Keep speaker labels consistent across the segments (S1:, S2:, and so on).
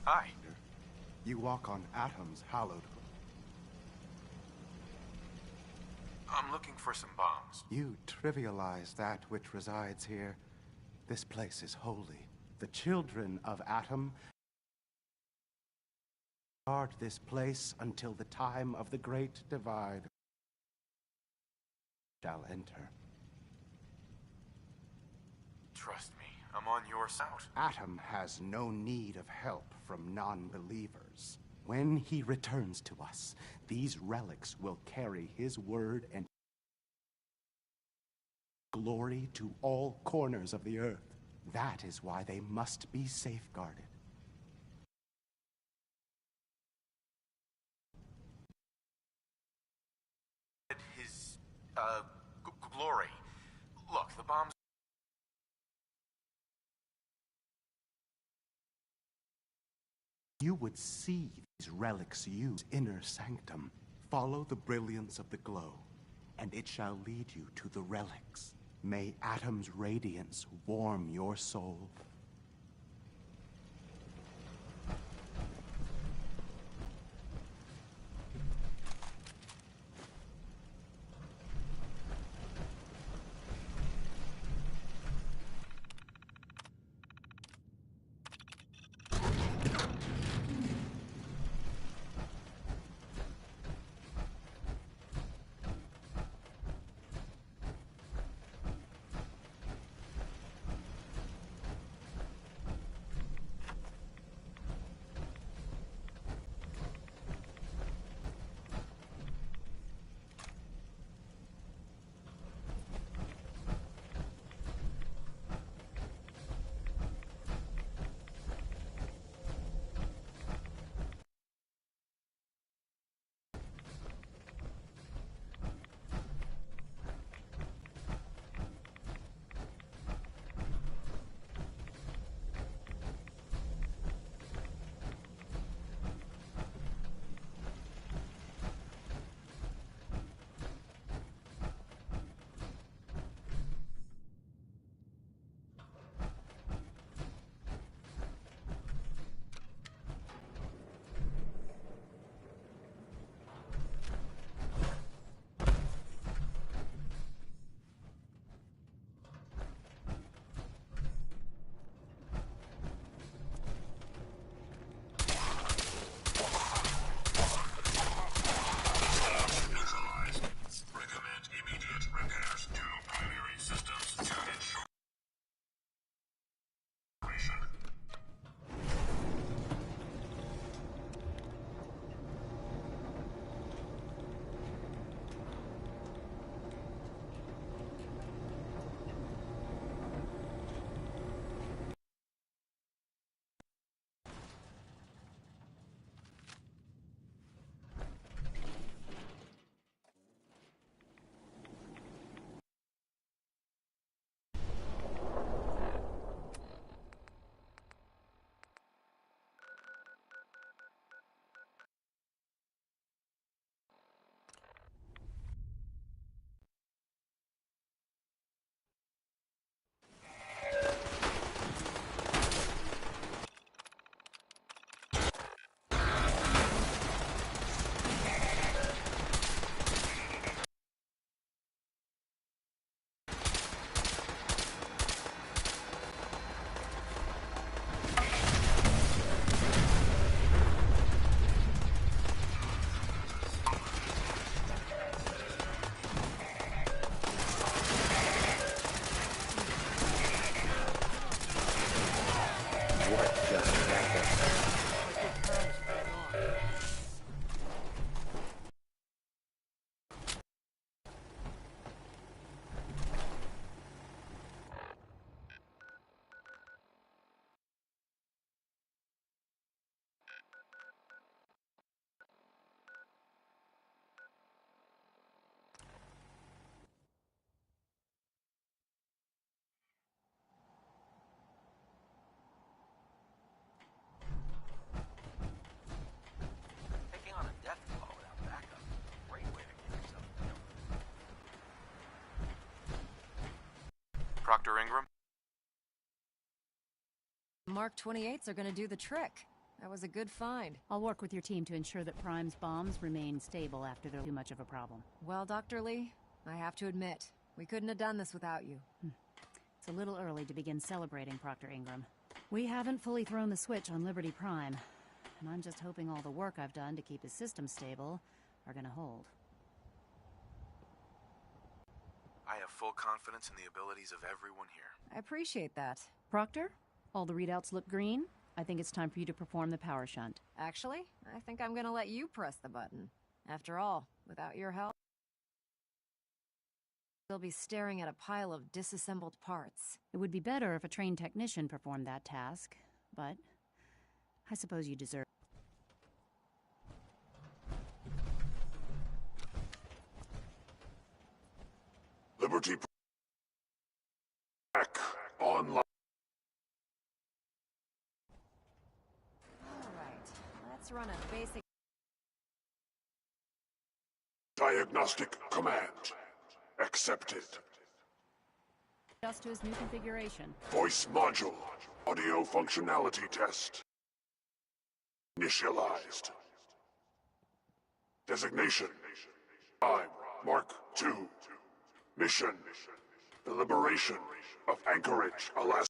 S1: Hi.
S2: You walk on Atom's hallowed.
S1: I'm looking for some bombs.
S2: You trivialize that which resides here. This place is holy. The children of Atom guard this place until the time of the Great Divide shall enter.
S1: Trust me, I'm on your side.
S2: Atom has no need of help from non-believers. When he returns to us, these relics will carry his word and glory to all corners of the earth. That is why they must be safeguarded.
S1: His, glory. Look, the bombs...
S2: You would see these relics use inner sanctum. Follow the brilliance of the glow, and it shall lead you to the relics. May Atom's radiance warm your soul.
S1: Taking on a death blow without backup. Great way to keep yourself killed. Proctor Ingram?
S3: Mark 28s are gonna do the trick. That was a good find.
S4: I'll work with your team to ensure that Prime's bombs remain stable after they're too much of a problem.
S3: Well, Dr. Lee, I have to admit, we couldn't have done this without you.
S4: It's a little early to begin celebrating, Proctor Ingram. We haven't fully thrown the switch on Liberty Prime, and I'm just hoping all the work I've done to keep his system stable are gonna hold.
S1: I have full confidence in the abilities of everyone here.
S3: I appreciate that.
S4: Proctor, all the readouts look green. I think it's time for you to perform the power shunt.
S3: Actually, I think I'm gonna let you press the button. After all, without your help, they'll be staring at a pile of disassembled parts.
S4: It would be better if a trained technician performed that task, but I suppose you deserve.
S5: Liberty back online.
S3: Alright, let's run a basic...
S5: Diagnostic command accepted.
S4: Just to his new configuration.
S5: Voice module audio functionality test initialized. Designation Prime Mark II. Mission: the liberation of Anchorage, Alaska.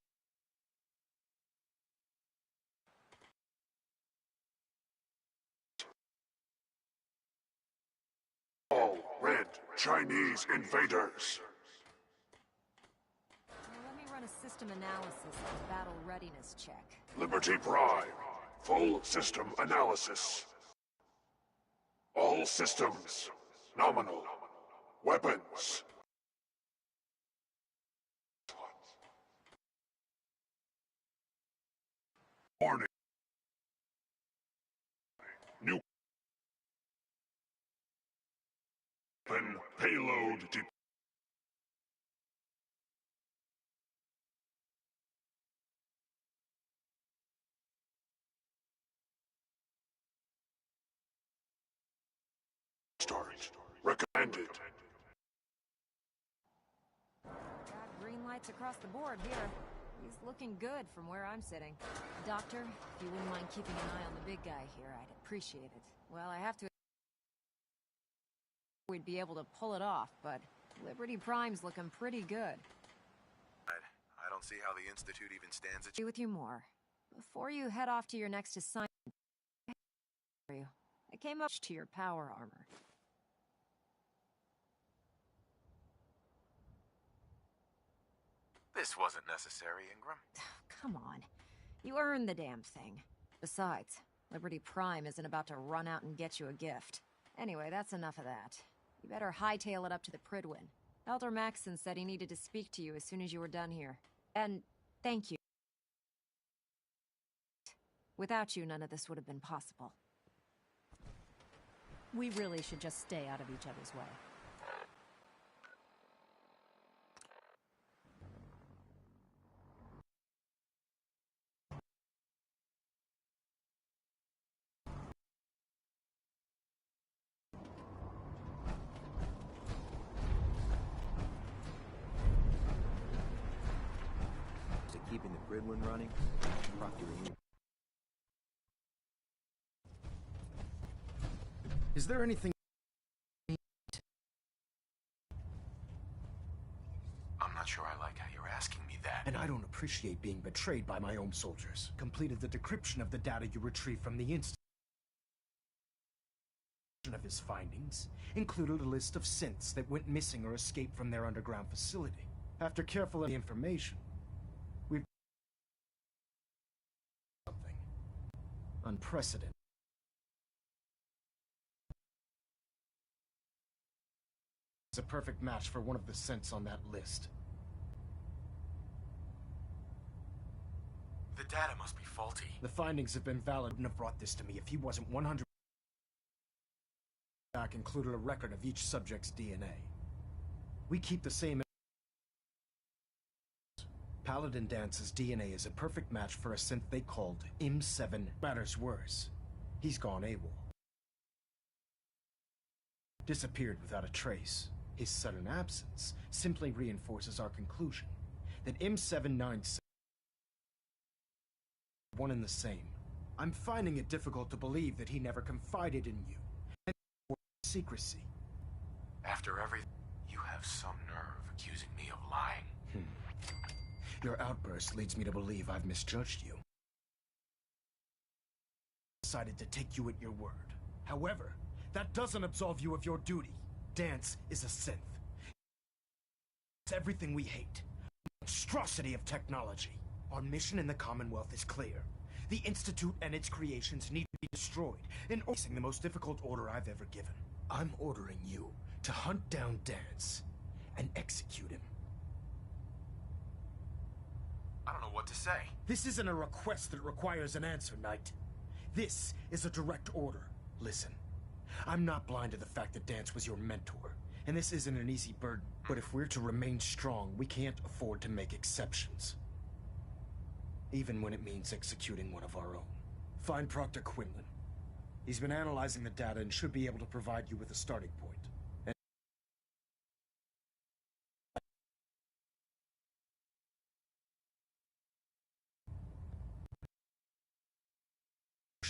S5: All red Chinese invaders.
S3: Now let me run a system analysis and battle readiness check.
S5: Liberty Prime. Full system analysis. All systems nominal. Weapons. Warning. New weapon payload start. Recommended.
S3: Got green lights across the board here. He's looking good from where I'm sitting. Doctor, if you wouldn't mind keeping an eye on the big guy here, I'd appreciate it. Well, I have to... we'd be able to pull it off, but Liberty Prime's looking pretty good.
S1: I don't see how the Institute even stands a
S3: Be with you more. Before you head off to your next assignment, I came up to your power armor.
S1: This wasn't necessary, Ingram.
S3: Come on. You earned the damn thing. Besides, Liberty Prime isn't about to run out and get you a gift. Anyway, that's enough of that. You better hightail it up to the Pridwin. Elder Maxson said he needed to speak to you as soon as you were done here. And thank you. Without you, none of this would have been possible.
S4: We really should just stay out of each other's way.
S6: To keeping the Pridwin running, Proctor Lee.
S7: Is there anything...
S1: I'm not sure I like how you're asking me that.
S7: And I don't appreciate being betrayed by my own soldiers. Completed the decryption of the data you retrieved from the Institute. Of his findings included a list of synths that went missing or escaped from their underground facility. After careful information, we've... something unprecedented. It's a perfect match for one of the synths on that list.
S1: The data must be faulty.
S7: The findings have been valid. Wouldn't have brought this to me if he wasn't 100. Back included a record of each subject's DNA. We keep the same. Paladin Dance's DNA is a perfect match for a synth they called M7. Matters worse, he's gone AWOL. Disappeared without a trace. His sudden absence simply reinforces our conclusion that M797 one and the same. I'm finding it difficult to believe that he never confided in you. And secrecy.
S1: After everything, you have some nerve accusing me of lying.
S7: Your outburst leads me to believe I've misjudged you. Decided to take you at your word. However, that doesn't absolve you of your duty. Dance is a synth. It's everything we hate. Monstrosity of technology. Our mission in the Commonwealth is clear. The Institute and its creations need to be destroyed in the most difficult order I've ever given. I'm ordering you to hunt down Dance and execute him.
S1: I don't know what to say.
S7: This isn't a request that requires an answer, Knight. This is a direct order. Listen, I'm not blind to the fact that Dance was your mentor, and this isn't an easy burden. But if we're to remain strong, we can't afford to make exceptions. Even when it means executing one of our own. Find Proctor Quinlan. He's been analyzing the data and should be able to provide you with a starting point.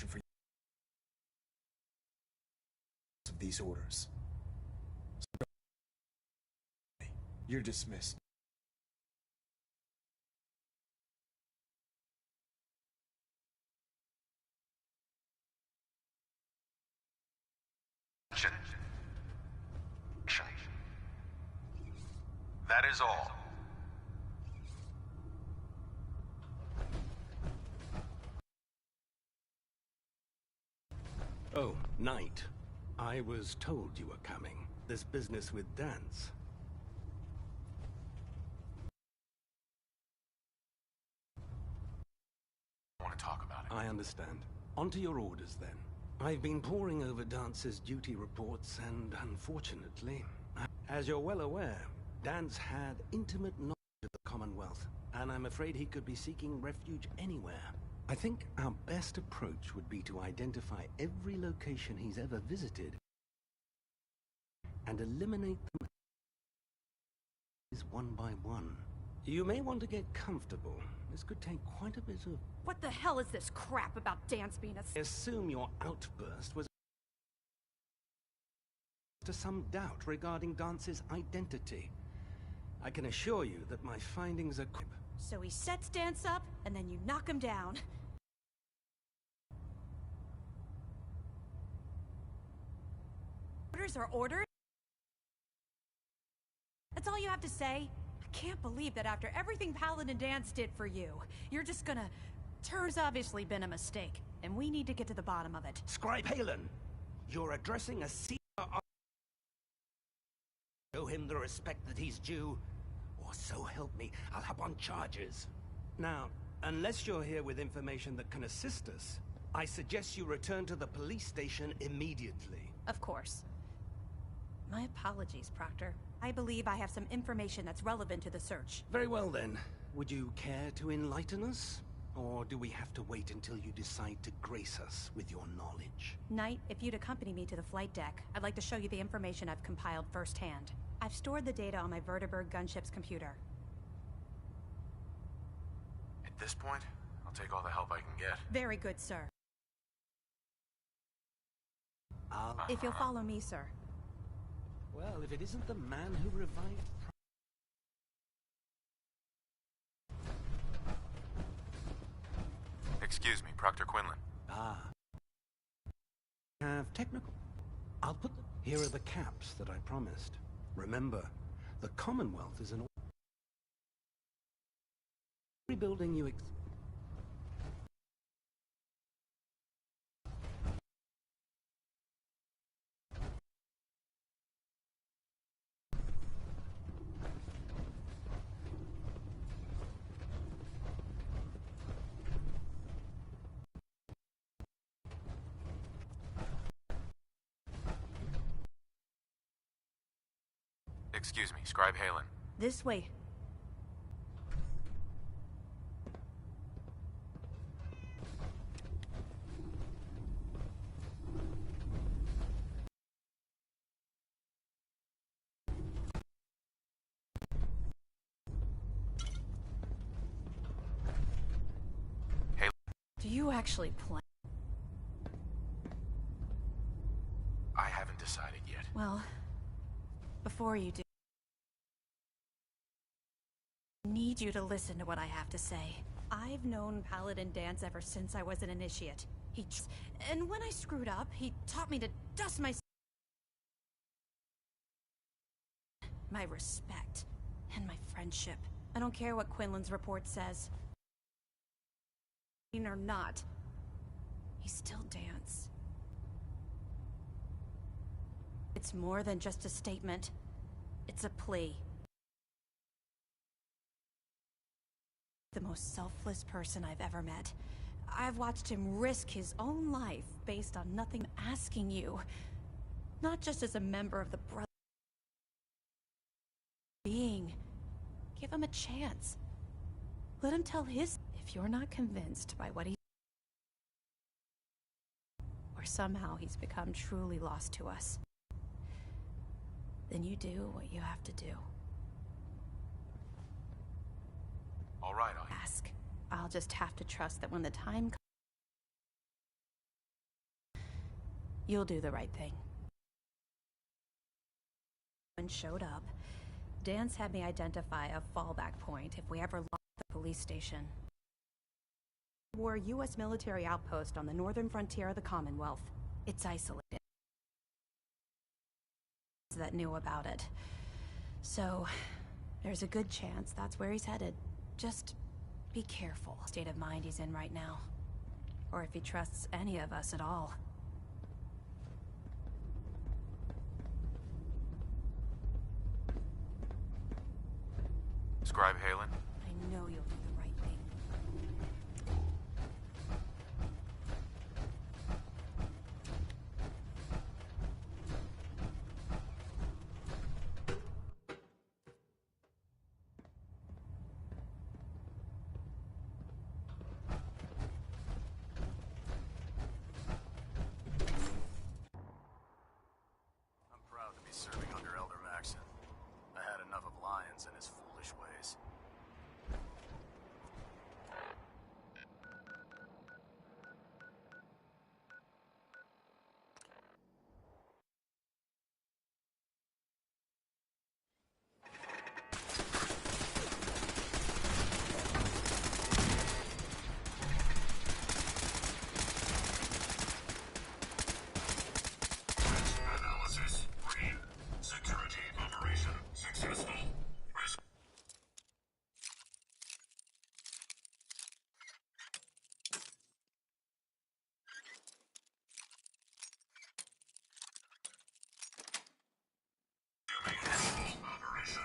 S7: For of these orders. You're dismissed.
S1: That is all.
S8: Oh, Knight. I was told you were coming. This business with Dance.
S1: I want to talk about it.
S8: I understand. On to your orders, then. I've been poring over Dance's duty reports, and unfortunately, as you're well aware, Dance had intimate knowledge of the Commonwealth, and I'm afraid he could be seeking refuge anywhere. I think our best approach would be to identify every location he's ever visited and eliminate them one by one. You may want to get comfortable. This could take quite a bit of...
S9: What the hell is this crap about Dance being a...
S8: I assume your outburst was to some doubt regarding Dance's identity. I can assure you that my findings are...
S9: So he sets Dance up, and then you knock him down. Orders are orders? That's all you have to say? I can't believe that after everything Paladin Dance did for you, you're just gonna... It's obviously been a mistake, and we need to get to the bottom of it.
S8: Scribe Halen, you're addressing a senior... Show him the respect that he's due, or so help me, I'll hop on charges. Now, unless you're here with information that can assist us, I suggest you return to the police station immediately.
S9: Of course. My apologies, Proctor. I believe I have some information that's relevant to the search.
S8: Very well then. Would you care to enlighten us? Or do we have to wait until you decide to grace us with your knowledge?
S9: Knight, if you'd accompany me to the flight deck, I'd like to show you the information I've compiled firsthand. I've stored the data on my Vertibird gunship's computer.
S1: At this point, I'll take all the help I can get.
S9: Very good, sir.
S8: I'll...
S9: If you'll follow me, sir.
S8: Well, if it isn't the man who revived...
S1: Excuse me, Proctor Quinlan.
S8: Ah. Have technical... I'll put them... Here are the caps that I promised. Remember, the Commonwealth is an... Rebuilding you...
S1: Excuse me, Scribe Halen.
S9: This way.
S1: Halen.
S9: Do you actually plan? Well, before you do, I need you to listen to what I have to say. I've known Paladin Dance ever since I was an initiate. And when I screwed up, he taught me to dust my respect and my friendship. I don't care what Quinlan's report says. Or not, he's still Dance. It's more than just a statement. It's a plea. The most selfless person I've ever met. I've watched him risk his own life based on nothing. Asking you, not just as a member of the Brotherhood. Give him a chance. Let him tell his. If you're not convinced by what he, or somehow he's become truly lost to us, then you do what you have to do.
S1: All right, I'll
S9: Ask. I'll just have to trust that when the time comes, you'll do the right thing. When showed up, Dance had me identify a fallback point if we ever lost the police station. War U.S. military outpost on the northern frontier of the Commonwealth. It's isolated. That knew about it. So, there's a good chance that's where he's headed. Just be careful. State of mind he's in right now. Or if he trusts any of us at all.
S1: Scribe Halen.
S9: I know you'll do the right thing.
S10: I'm proud to be serving under Elder Maxon. I had enough of Lyons and his foolish ways. Analysis. Green. Security operation successful. Operation.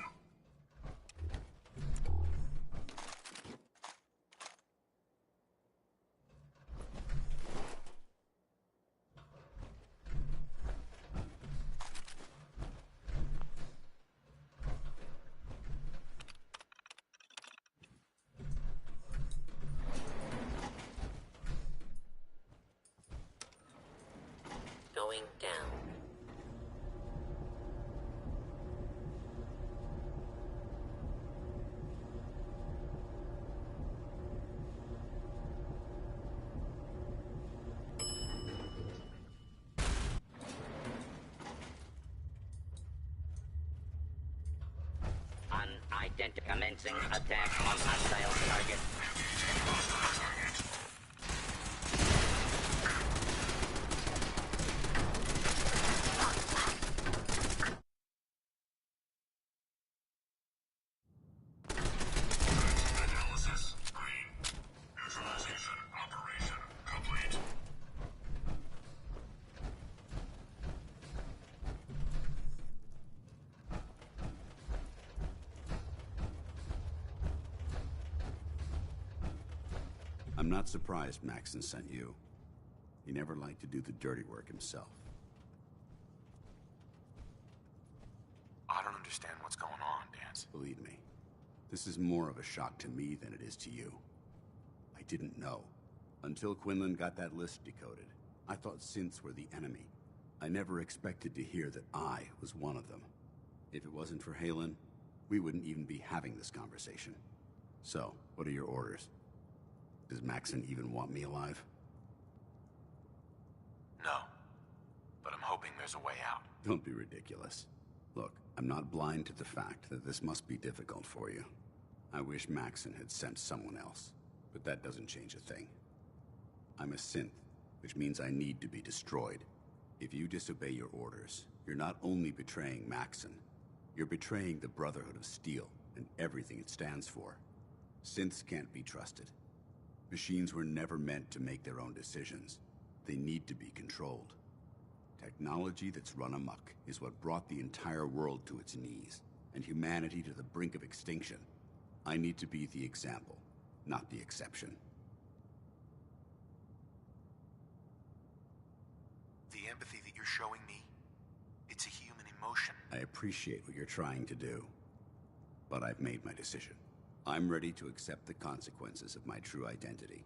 S11: Going down. Commencing attack on hostile target.
S10: Analysis. Green. Neutralization operation complete.
S12: I'm not surprised Maxon sent you. He never liked to do the dirty work himself.
S1: I don't understand what's going on, Dance.
S12: Believe me, this is more of a shock to me than it is to you. I didn't know. Until Quinlan got that list decoded, I thought synths were the enemy. I never expected to hear that I was one of them. If it wasn't for Halen, we wouldn't even be having this conversation. So, what are your orders? Does Maxon even want me alive?
S1: No. But I'm hoping there's a way out.
S12: Don't be ridiculous. Look, I'm not blind to the fact that this must be difficult for you. I wish Maxon had sent someone else, but that doesn't change a thing. I'm a synth, which means I need to be destroyed. If you disobey your orders, you're not only betraying Maxon, you're betraying the Brotherhood of Steel and everything it stands for. Synths can't be trusted. Machines were never meant to make their own decisions. They need to be controlled. Technology that's run amok is what brought the entire world to its knees, and humanity to the brink of extinction. I need to be the example, not the exception.
S1: The empathy that you're showing me, it's a human emotion.
S12: I appreciate what you're trying to do, but I've made my decision. I'm ready to accept the consequences of my true identity.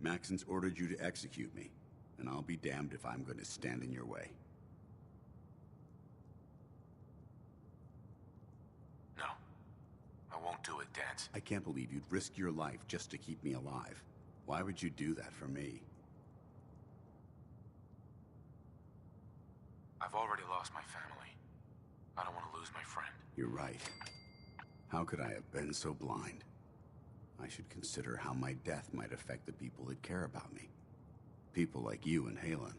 S12: Maxon's ordered you to execute me, and I'll be damned if I'm going to stand in your way.
S1: No. I won't do it, Dance.
S12: I can't believe you'd risk your life just to keep me alive. Why would you do that for me?
S1: I've already lost my family. I don't want to lose my friend.
S12: You're right. How could I have been so blind? I should consider how my death might affect the people that care about me. People like you and Halen.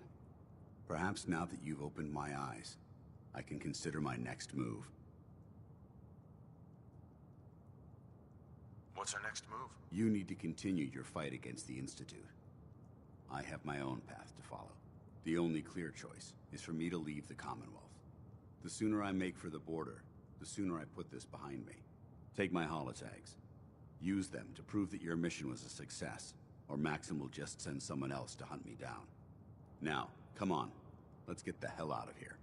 S12: Perhaps now that you've opened my eyes, I can consider my next move.
S1: What's our next move?
S12: You need to continue your fight against the Institute. I have my own path to follow. The only clear choice is for me to leave the Commonwealth. The sooner I make for the border, the sooner I put this behind me. Take my holotags. Use them to prove that your mission was a success, or Maxim will just send someone else to hunt me down. Now, come on. Let's get the hell out of here.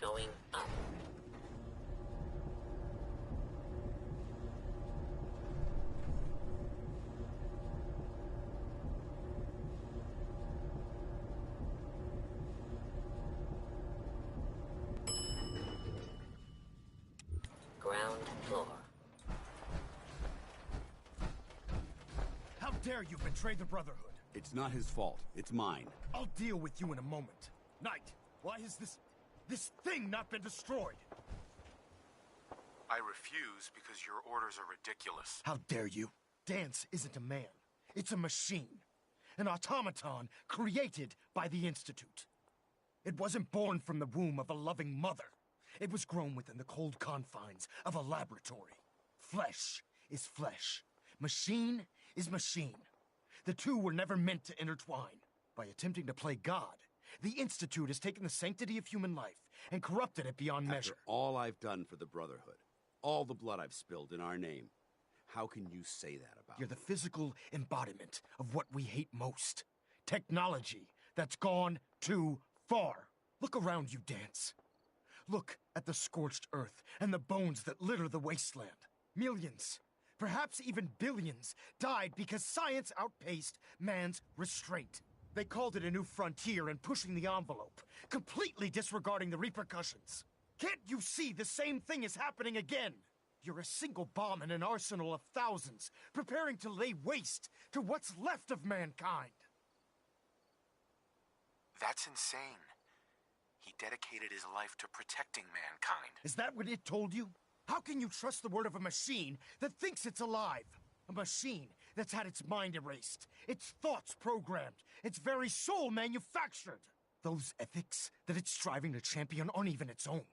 S11: Going up. Ground floor.
S7: How dare you betray the Brotherhood?
S12: It's not his fault. It's mine.
S7: I'll deal with you in a moment. Knight, why has this thing not been destroyed?
S1: I refuse because your orders are ridiculous.
S7: How dare you? Dance isn't a man. It's a machine. An automaton created by the Institute. It wasn't born from the womb of a loving mother. It was grown within the cold confines of a laboratory. Flesh is flesh. Machine is machine. The two were never meant to intertwine. By attempting to play God, the Institute has taken the sanctity of human life and corrupted it beyond measure.
S12: After all I've done for the Brotherhood, all the blood I've spilled in our name, how can you say that about
S7: You're
S12: me?
S7: the physical embodiment of what we hate most. Technology that's gone too far. Look around you, Dance. Look at the scorched earth and the bones that litter the wasteland. Millions, perhaps even billions, died because science outpaced man's restraint. They called it a new frontier and pushing the envelope, completely disregarding the repercussions. Can't you see the same thing is happening again? You're a single bomb in an arsenal of thousands, preparing to lay waste to what's left of mankind.
S1: That's insane. He dedicated his life to protecting mankind.
S7: Is that what it told you? How can you trust the word of a machine that thinks it's alive? A machine that's had its mind erased, its thoughts programmed, its very soul manufactured. Those ethics that it's striving to champion aren't even its own.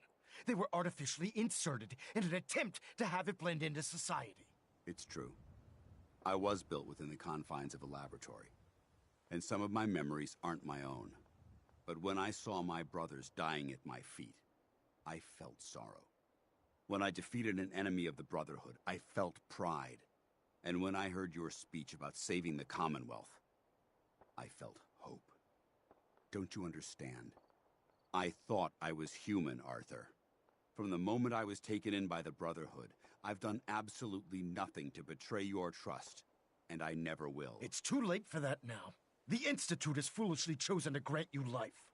S7: They were artificially inserted in an attempt to have it blend into society.
S12: It's true. I was built within the confines of a laboratory, and some of my memories aren't my own. But when I saw my brothers dying at my feet, I felt sorrow. When I defeated an enemy of the Brotherhood, I felt pride. And when I heard your speech about saving the Commonwealth, I felt hope. Don't you understand? I thought I was human, Arthur. From the moment I was taken in by the Brotherhood, I've done absolutely nothing to betray your trust, and I never will.
S7: It's too late for that now. The Institute has foolishly chosen to grant you life.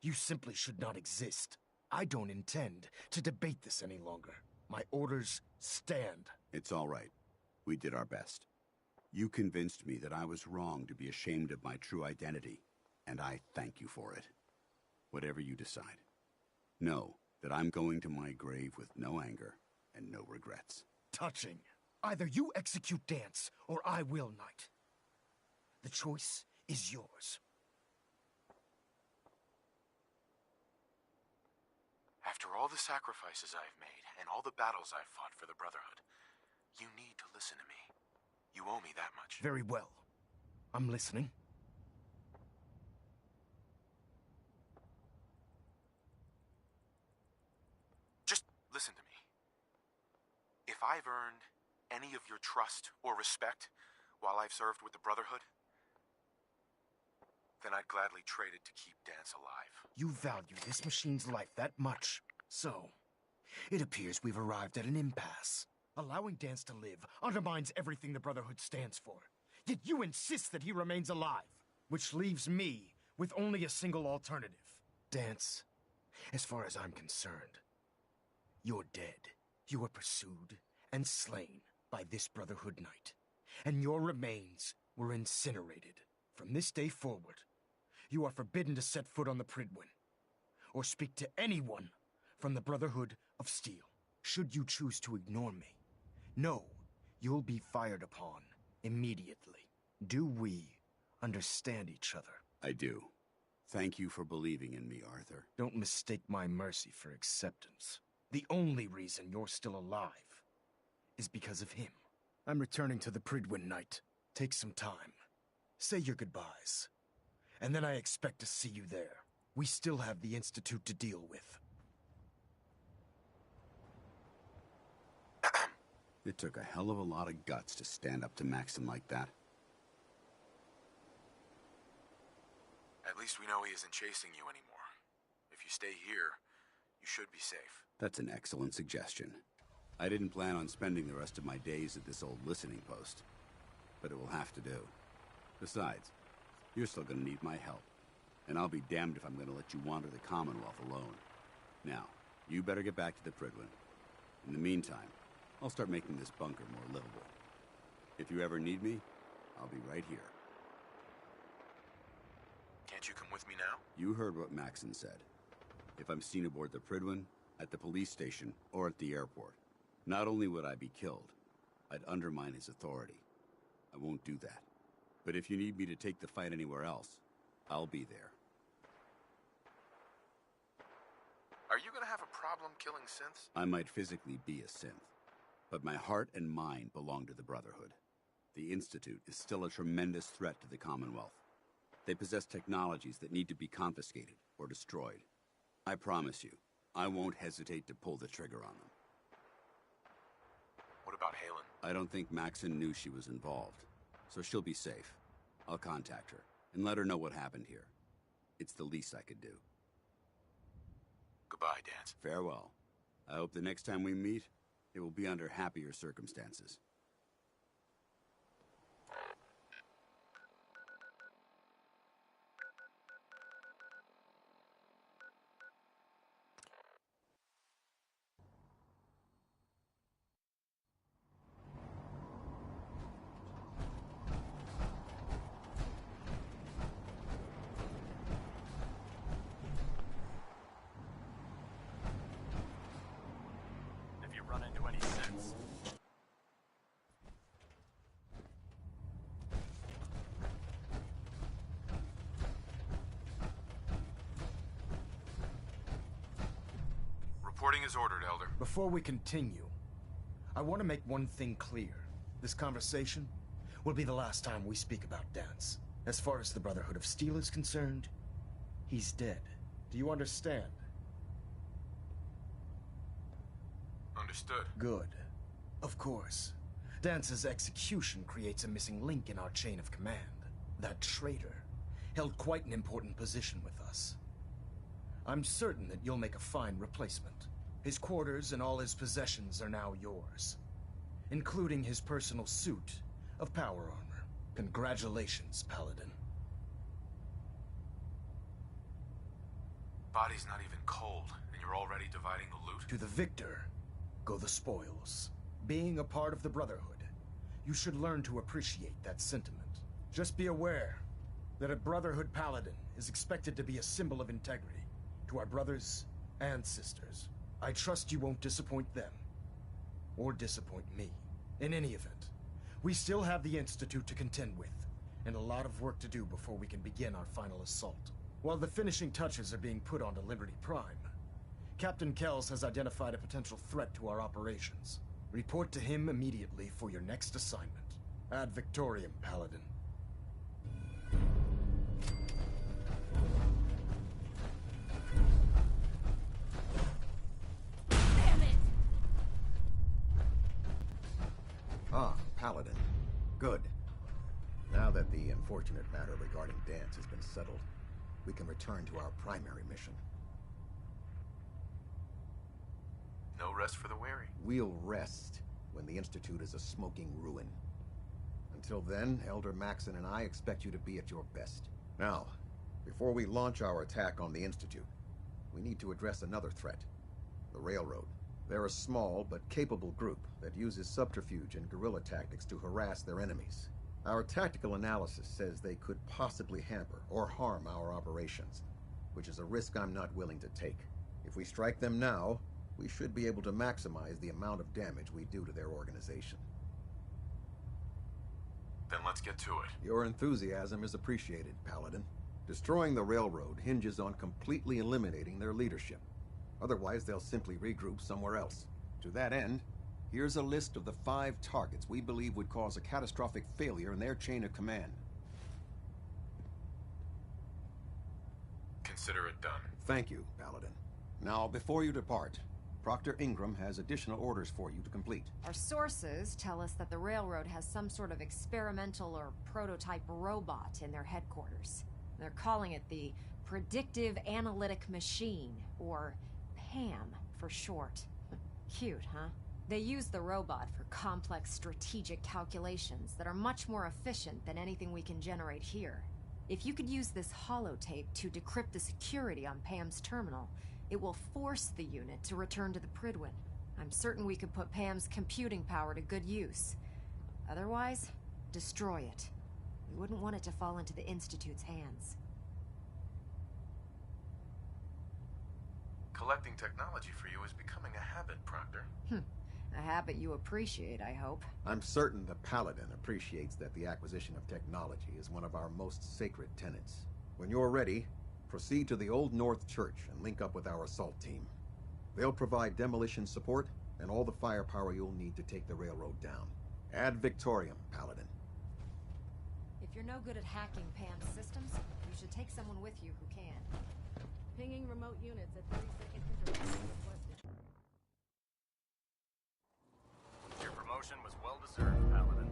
S7: You simply should not exist. I don't intend to debate this any longer. My orders stand.
S12: It's all right. We did our best. You convinced me that I was wrong to be ashamed of my true identity, and I thank you for it. Whatever you decide, know that I'm going to my grave with no anger and no regrets.
S7: Touching. Either you execute Dance, or I will, Knight. The choice is yours.
S13: After all the sacrifices I've made, and all the battles I've fought for the Brotherhood, you need to listen to me. You owe me that much.
S7: Very well. I'm listening.
S13: Just listen to me. If I've earned any of your trust or respect while I've served with the Brotherhood, then I'd gladly trade it to keep Dance alive.
S7: You value this machine's life that much. So, it appears we've arrived at an impasse. Allowing Dance to live undermines everything the Brotherhood stands for. Yet you insist that he remains alive, which leaves me with only a single alternative. Dance, as far as I'm concerned, you're dead. You were pursued and slain by this Brotherhood Knight, and your remains were incinerated. From this day forward, you are forbidden to set foot on the Pridwin, or speak to anyone from the Brotherhood of Steel. Should you choose to ignore me, know you'll be fired upon immediately. Do we understand each other?
S12: I do. Thank you for believing in me, Arthur.
S7: Don't mistake my mercy for acceptance. The only reason you're still alive is because of him. I'm returning to the Pridwin, Knight. Take some time. Say your goodbyes. And then I expect to see you there. We still have the Institute to deal with.
S12: It took a hell of a lot of guts to stand up to Maxon like that.
S13: At least we know he isn't chasing you anymore. If you stay here, you should be safe.
S12: That's an excellent suggestion. I didn't plan on spending the rest of my days at this old listening post, but it will have to do. Besides, you're still gonna need my help, and I'll be damned if I'm gonna let you wander the Commonwealth alone. Now, you better get back to the Pridwin. In the meantime, I'll start making this bunker more livable. If you ever need me, I'll be right here.
S13: Can't you come with me now?
S12: You heard what Maxon said. If I'm seen aboard the Pridwin, at the police station, or at the airport, not only would I be killed, I'd undermine his authority. I won't do that. But if you need me to take the fight anywhere else, I'll be there.
S13: Are you gonna have a problem killing synths?
S12: I might physically be a synth, but my heart and mind belong to the Brotherhood. The Institute is still a tremendous threat to the Commonwealth. They possess technologies that need to be confiscated or destroyed. I promise you, I won't hesitate to pull the trigger on them.
S13: What about Halen?
S12: I don't think Maxon knew she was involved, so she'll be safe. I'll contact her and let her know what happened here. It's the least I could do.
S13: Goodbye, Dance.
S12: Farewell. I hope the next time we meet, it will be under happier circumstances.
S10: If you run into any synths,
S13: Reporting is ordered, Elder.
S7: Before we continue, I want to make one thing clear. This conversation will be the last time we speak about Dance. As far as the Brotherhood of Steel is concerned, he's dead. Do you understand?
S13: Understood.
S7: Good. Of course. Dance's execution creates a missing link in our chain of command. That traitor held quite an important position with us. I'm certain that you'll make a fine replacement. His quarters and all his possessions are now yours, including his personal suit of power armor. Congratulations, Paladin.
S13: Body's not even cold, and you're already dividing the loot?
S7: To the victor go the spoils. Being a part of the Brotherhood, you should learn to appreciate that sentiment. Just be aware that a Brotherhood Paladin is expected to be a symbol of integrity to our brothers and sisters. I trust you won't disappoint them, or disappoint me. In any event, we still have the Institute to contend with, and a lot of work to do before we can begin our final assault. While the finishing touches are being put onto Liberty Prime, Captain Kells has identified a potential threat to our operations. Report to him immediately for your next assignment. Ad Victoriam, Paladin.
S6: Ah, Paladin. Good. Now that the unfortunate matter regarding Dance has been settled, we can return to our primary mission.
S13: No rest for the weary.
S6: We'll rest when the Institute is a smoking ruin. Until then, Elder Maxon and I expect you to be at your best. Now, before we launch our attack on the Institute, we need to address another threat. The Railroad. They're a small but capable group that uses subterfuge and guerrilla tactics to harass their enemies. Our tactical analysis says they could possibly hamper or harm our operations, which is a risk I'm not willing to take. If we strike them now, we should be able to maximize the amount of damage we do to their organization.
S13: Then let's get to it.
S6: Your enthusiasm is appreciated, Paladin. Destroying the railroad hinges on completely eliminating their leadership. Otherwise, they'll simply regroup somewhere else. To that end, here's a list of the 5 targets we believe would cause a catastrophic failure in their chain of command.
S13: Consider it done.
S6: Thank you, Paladin. Now, before you depart, Proctor Ingram has additional orders for you to complete.
S3: Our sources tell us that the railroad has some sort of experimental or prototype robot in their headquarters. They're calling it the Predictive Analytic Machine, or PAM for short. Cute, huh? They use the robot for complex strategic calculations that are much more efficient than anything we can generate here. If you could use this holotape to decrypt the security on Pam's terminal, it will force the unit to return to the Prydwen. I'm certain we could put Pam's computing power to good use. Otherwise, destroy it. We wouldn't want it to fall into the Institute's hands.
S13: Collecting technology for you is becoming a habit, Proctor.
S3: A habit you appreciate, I hope.
S6: I'm certain the Paladin appreciates that the acquisition of technology is one of our most sacred tenets. When you're ready, proceed to the Old North Church and link up with our assault team. They'll provide demolition support and all the firepower you'll need to take the railroad down. Ad Victoriam, Paladin.
S3: If you're no good at hacking Pam's systems, you should take someone with you who can.
S4: Pinging remote units at 30-second intervals requested.
S10: Your promotion was well-deserved, Paladin.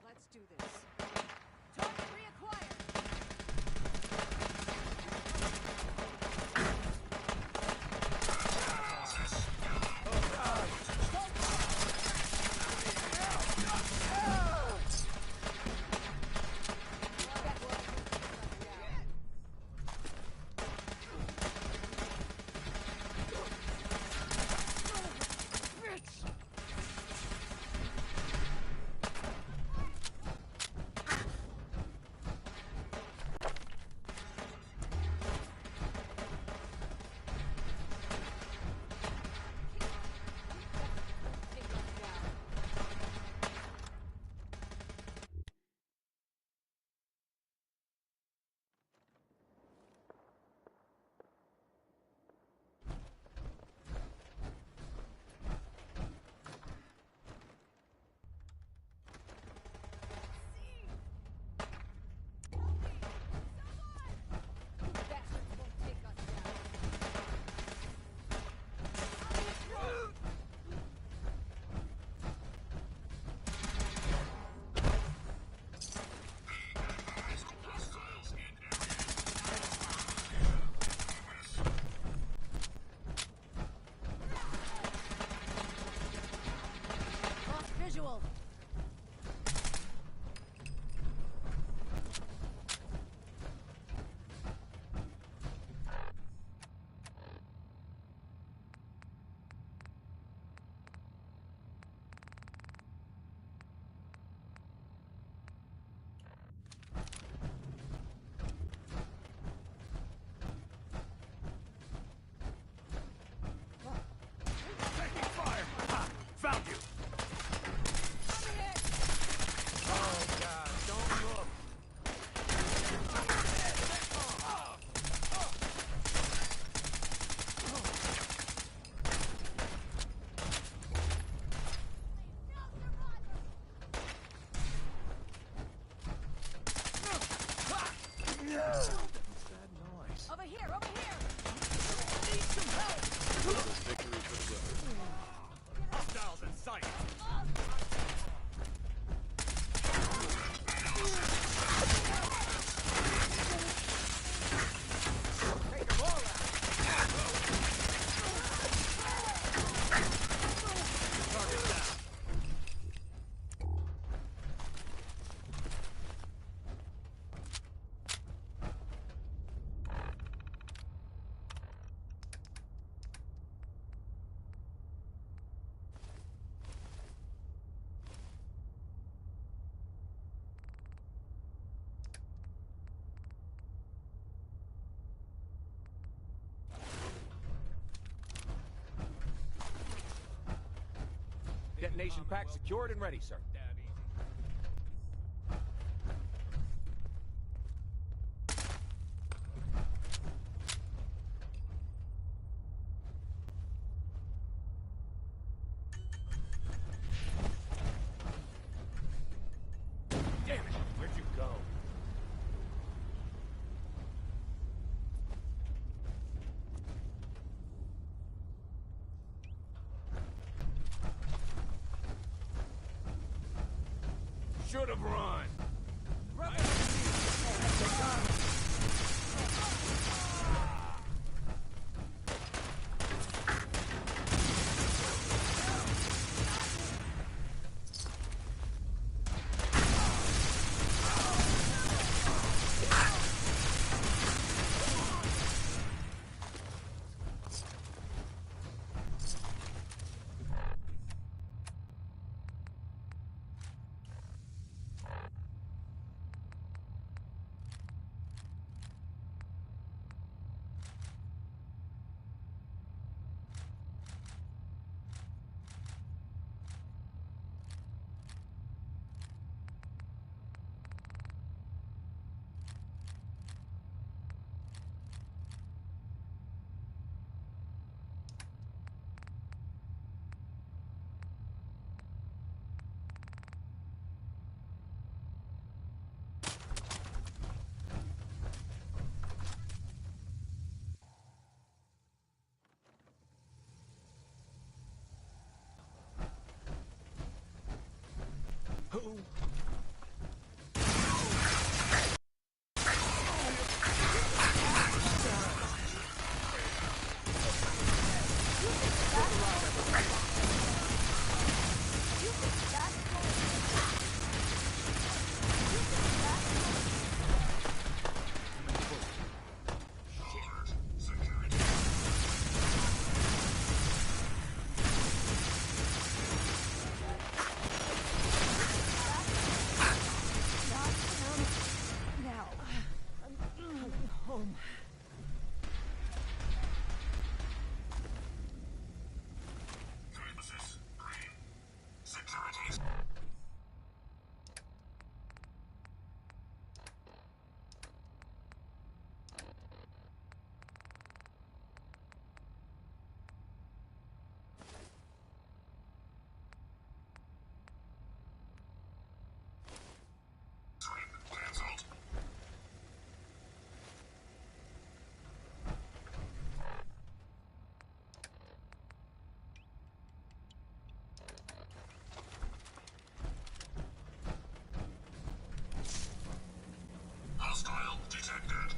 S3: Let's do this. Target reacquired!
S14: detonation pack secured and ready, sir. Damn it! Where'd you go? Should have run. Who?
S5: Hostile detected.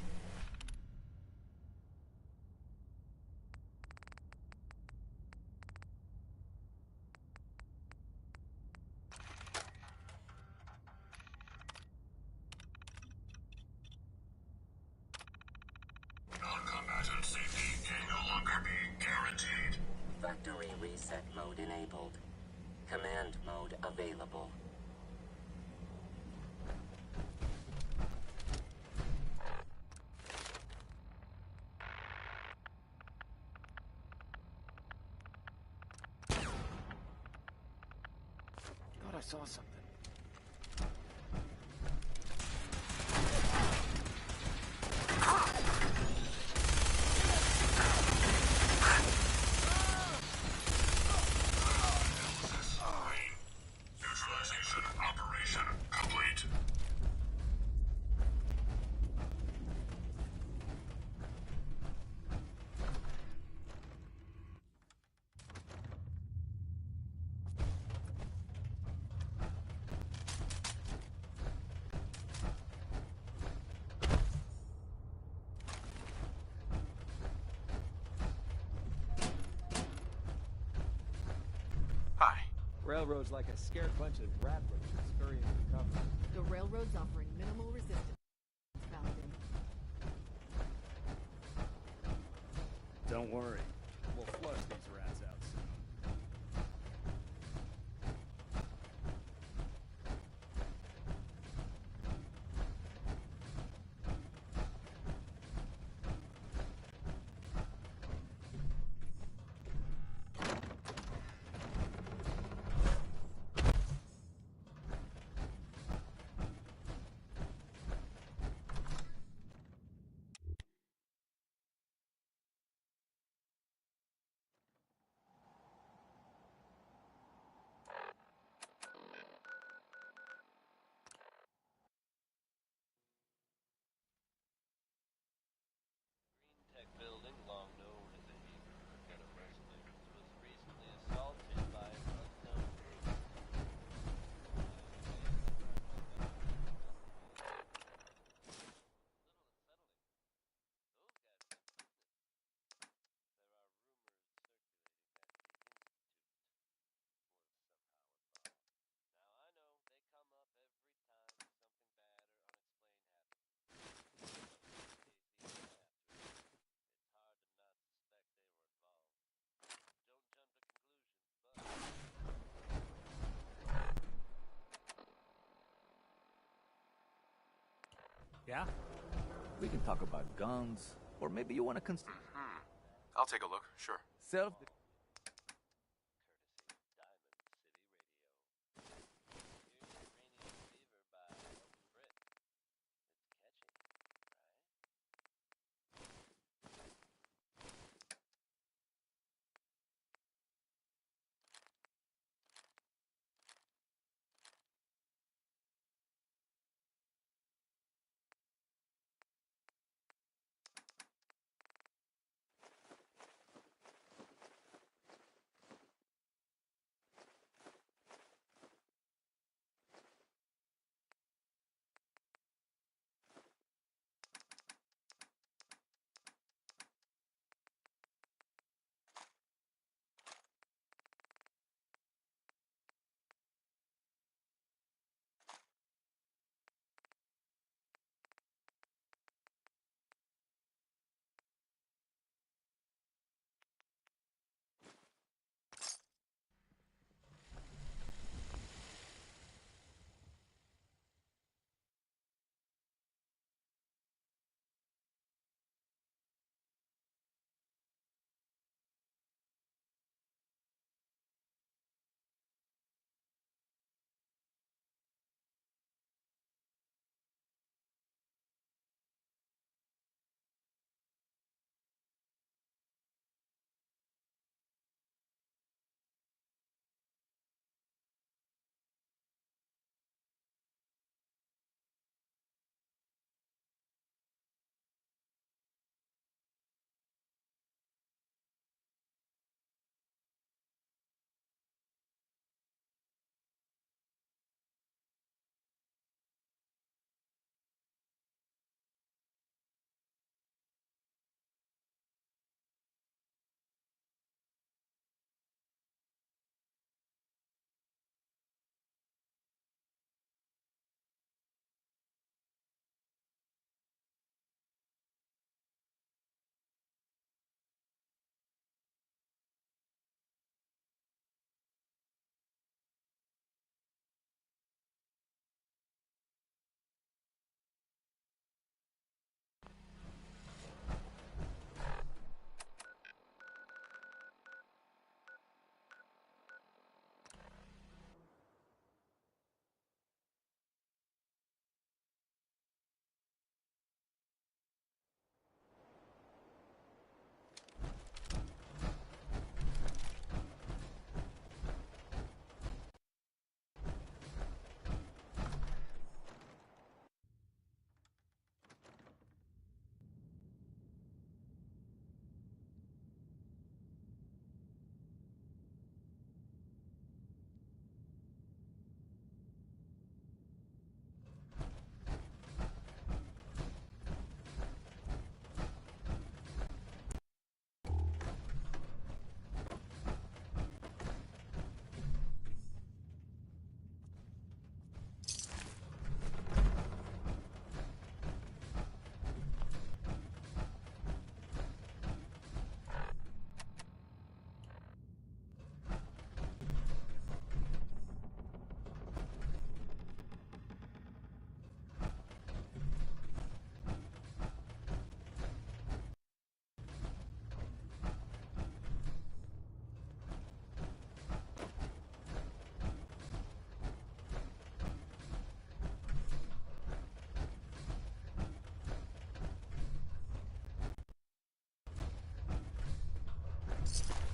S5: Non-combatant safety can no longer be guaranteed.
S11: Factory reset mode enabled. Command mode available.
S14: Thought I saw something.
S5: Neutralization operation complete.
S13: Hi.
S14: Railroad's like a scared bunch of rat roaches scurrying through cover.
S15: The railroad's offering minimal resistance. Paladin.
S10: Don't worry. We'll flush these rats out soon.
S14: Yeah?
S16: We can talk about guns, or maybe you want to
S13: I'll take a look, sure.
S16: self.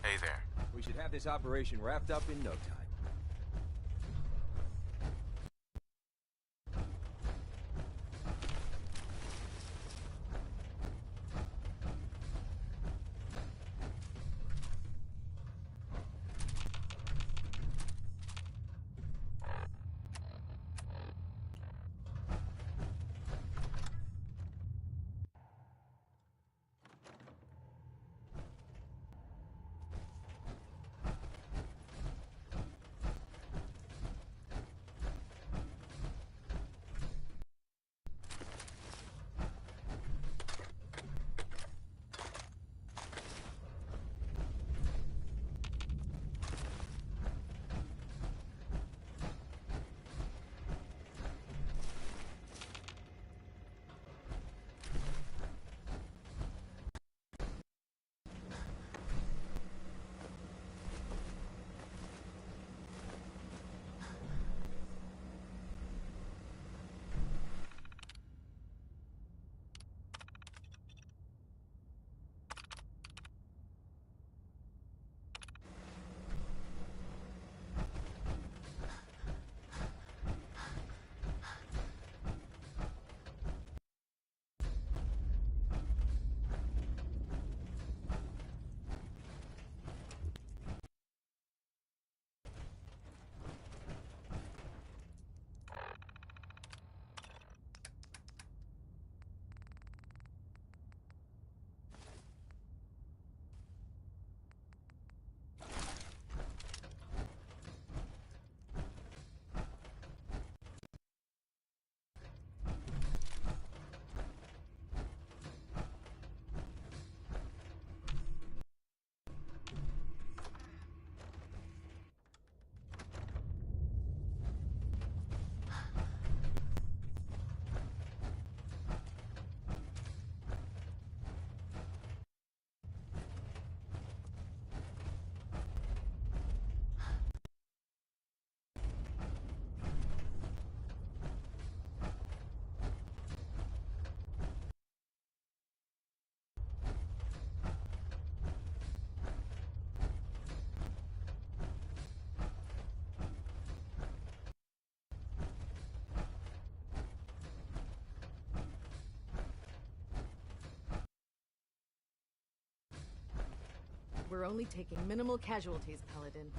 S13: Hey there.
S14: We should have this operation wrapped up in no time.
S15: We're only taking minimal casualties, Paladin.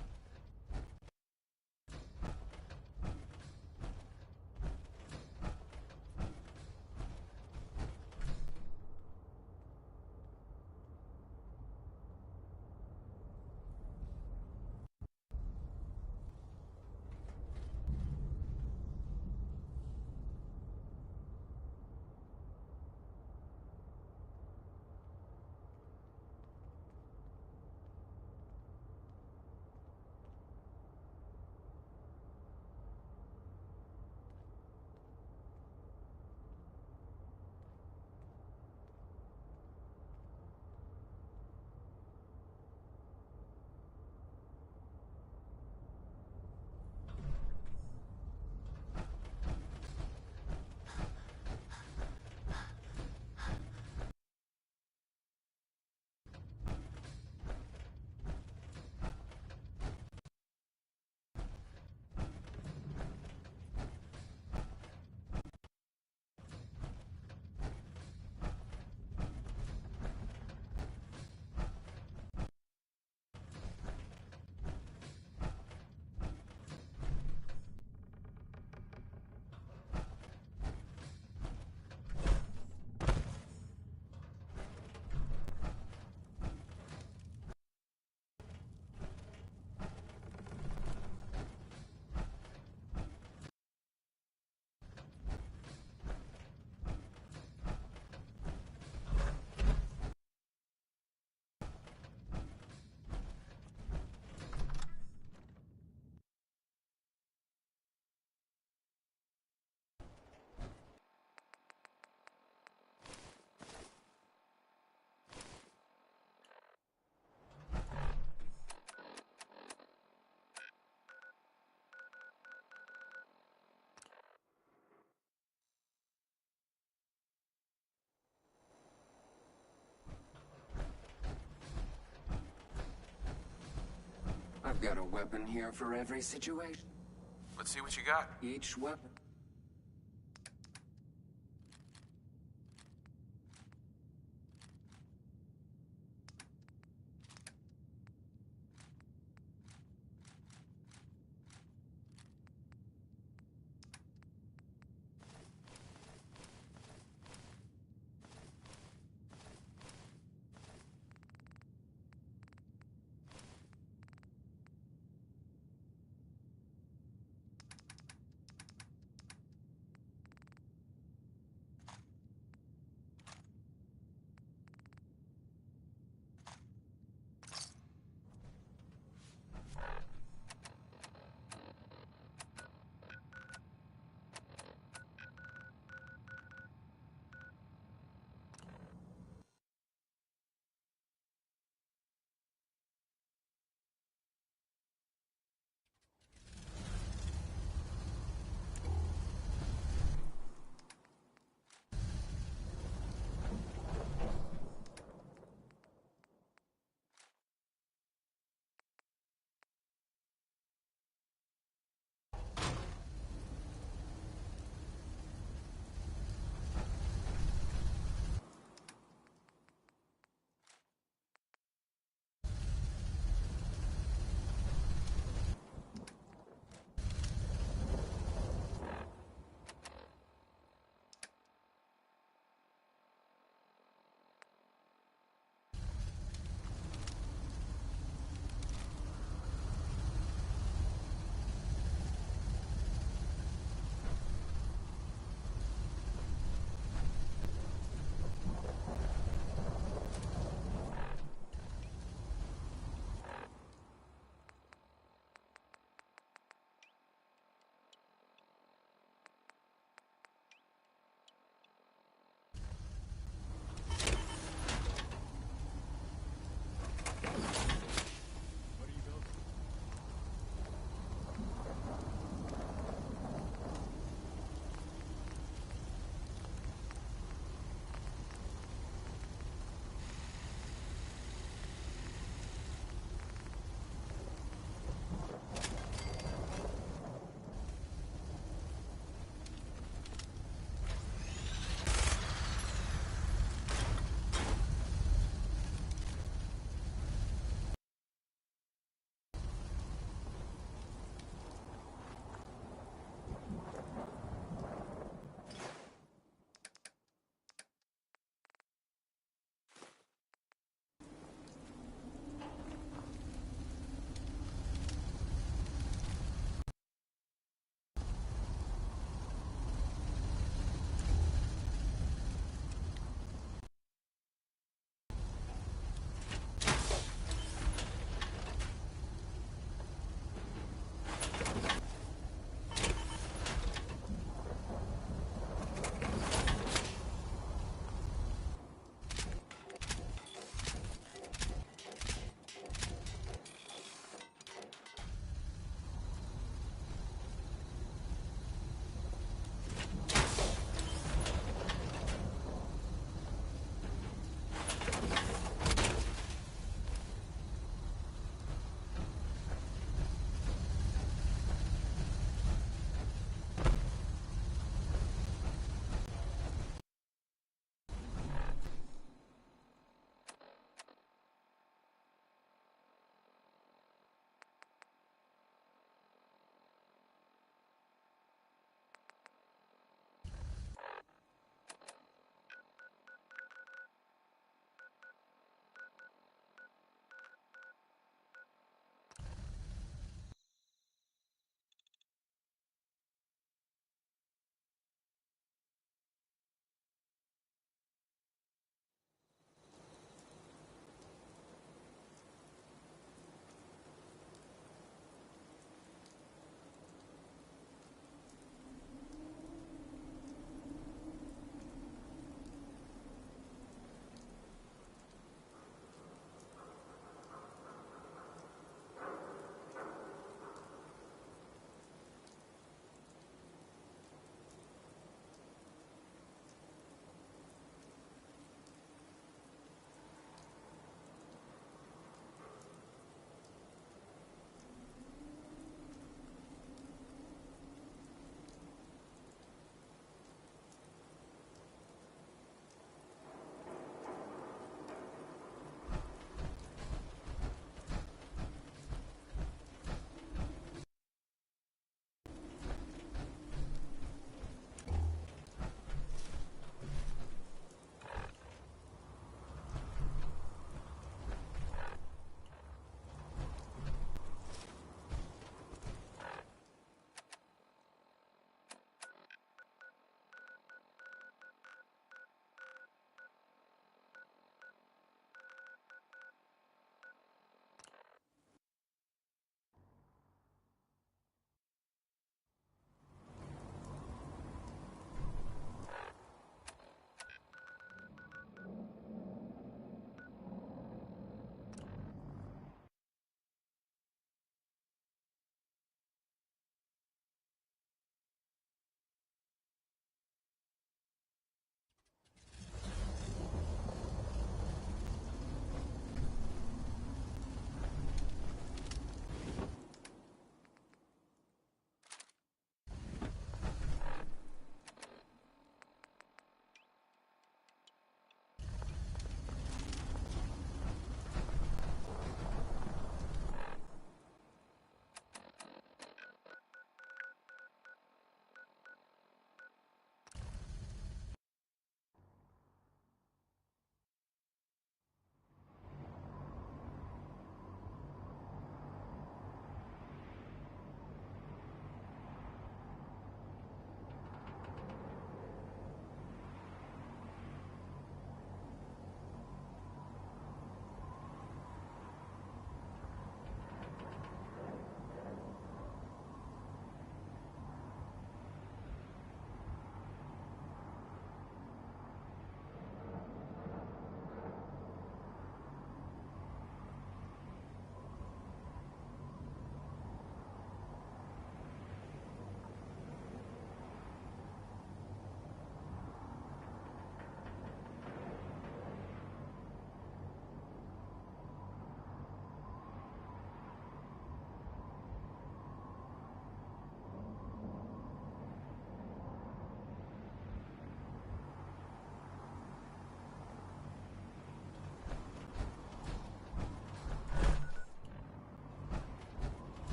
S17: I've got a weapon here for every situation.
S13: Let's see what you got.
S17: Each weapon.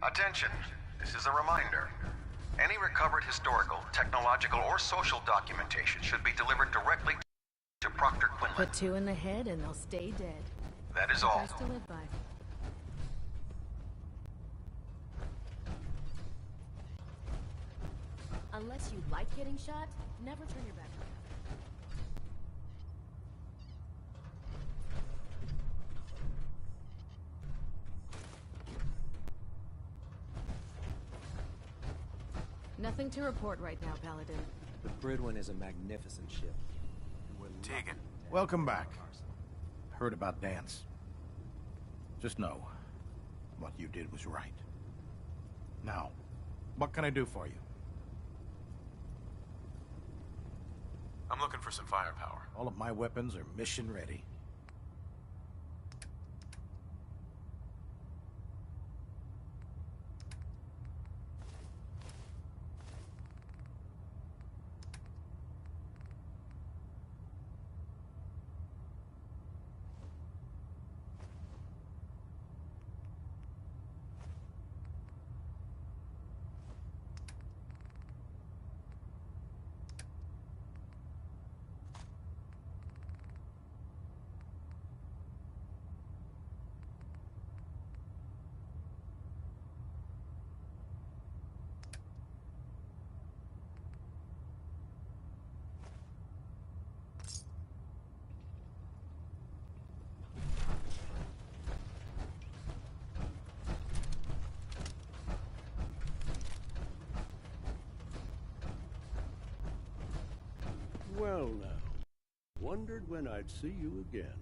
S18: Attention, this is a reminder. Any recovered historical, technological, or social documentation should be delivered directly to Proctor Quinlan.
S15: Put two in the head and they'll stay dead.
S18: That is all.
S15: Price to live by. Unless you like getting shot, never turn your back on it. Nothing to report right now, Paladin.
S14: The Bridwin is a magnificent ship.
S13: Tegan.
S19: Welcome back. Heard about Dance. Just know, what you did was right. Now, what can I do for you?
S13: I'm looking for some firepower.
S19: All of my weapons are mission ready.
S20: Well now, wondered when I'd see you again.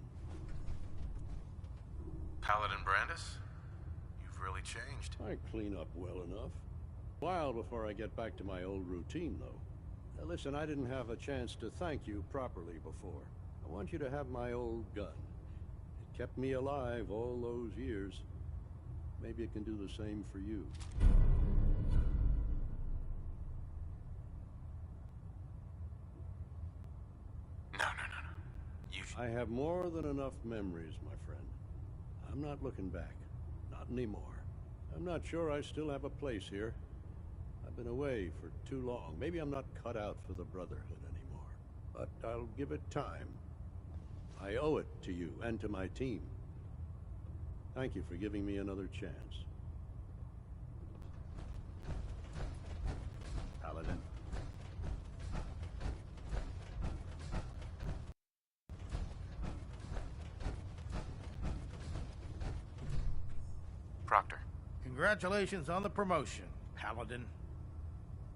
S13: Paladin Brandis? You've really changed.
S20: I clean up well enough. While before I get back to my old routine, though. Now, listen, I didn't have a chance to thank you properly before. I want you to have my old gun. It kept me alive all those years. Maybe it can do the same for you. I have more than enough memories, my friend. I'm not looking back. Not anymore. I'm not sure I still have a place here. I've been away for too long. Maybe I'm not cut out for the Brotherhood anymore. But I'll give it time. I owe it to you and to my team. Thank you for giving me another chance. Paladin.
S13: Proctor.
S19: Congratulations on the promotion, Paladin.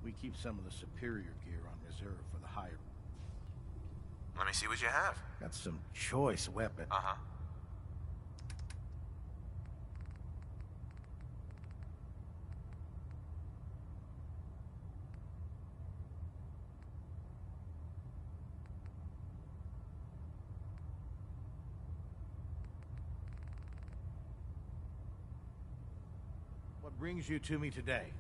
S19: We keep some of the superior gear on reserve for the higher.
S13: Let me see what you have.
S19: Got some choice weapon.
S13: Uh-huh.
S19: What brings you to me today?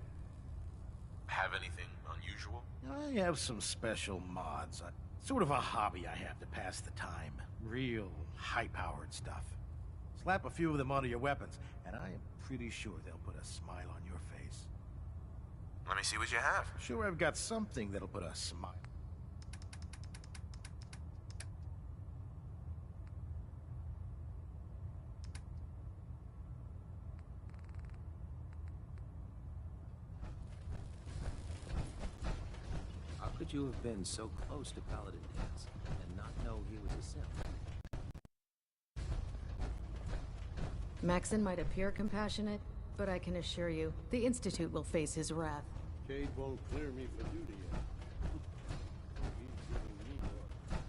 S13: Have anything unusual?
S19: I have some special mods. Sort of a hobby I have to pass the time. Real high-powered stuff. Slap a few of them onto your weapons, and I am pretty sure they'll put a smile on your face.
S13: Let me see what you have.
S19: Sure, I've got something that'll put a smile.
S14: How could you have been so close to Paladin Dance and not know he was a simp?
S15: Maxon might appear compassionate, but I can assure you, the Institute will face his wrath.
S20: Cade won't clear me for duty yet. He's giving me orders.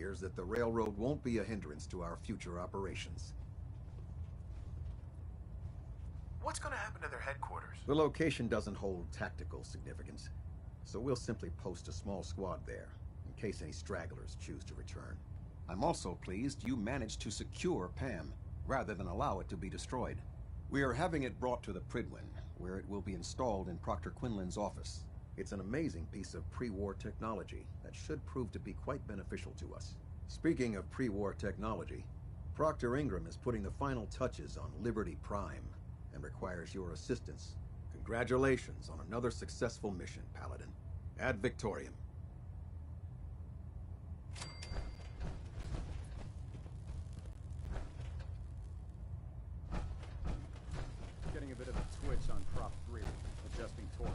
S6: appears that the railroad won't be a hindrance to our future operations.
S13: What's gonna happen to their headquarters?
S6: The location doesn't hold tactical significance, so we'll simply post a small squad there, in case any stragglers choose to return. I'm also pleased you managed to secure Pam, rather than allow it to be destroyed. We are having it brought to the Pridwin, where it will be installed in Proctor Quinlan's office. It's an amazing piece of pre-war technology that should prove to be quite beneficial to us. Speaking of pre-war technology, Proctor Ingram is putting the final touches on Liberty Prime and requires your assistance. Congratulations on another successful mission, Paladin. Ad Victoriam.
S10: Getting a bit of a twitch on Prop 3, adjusting torque.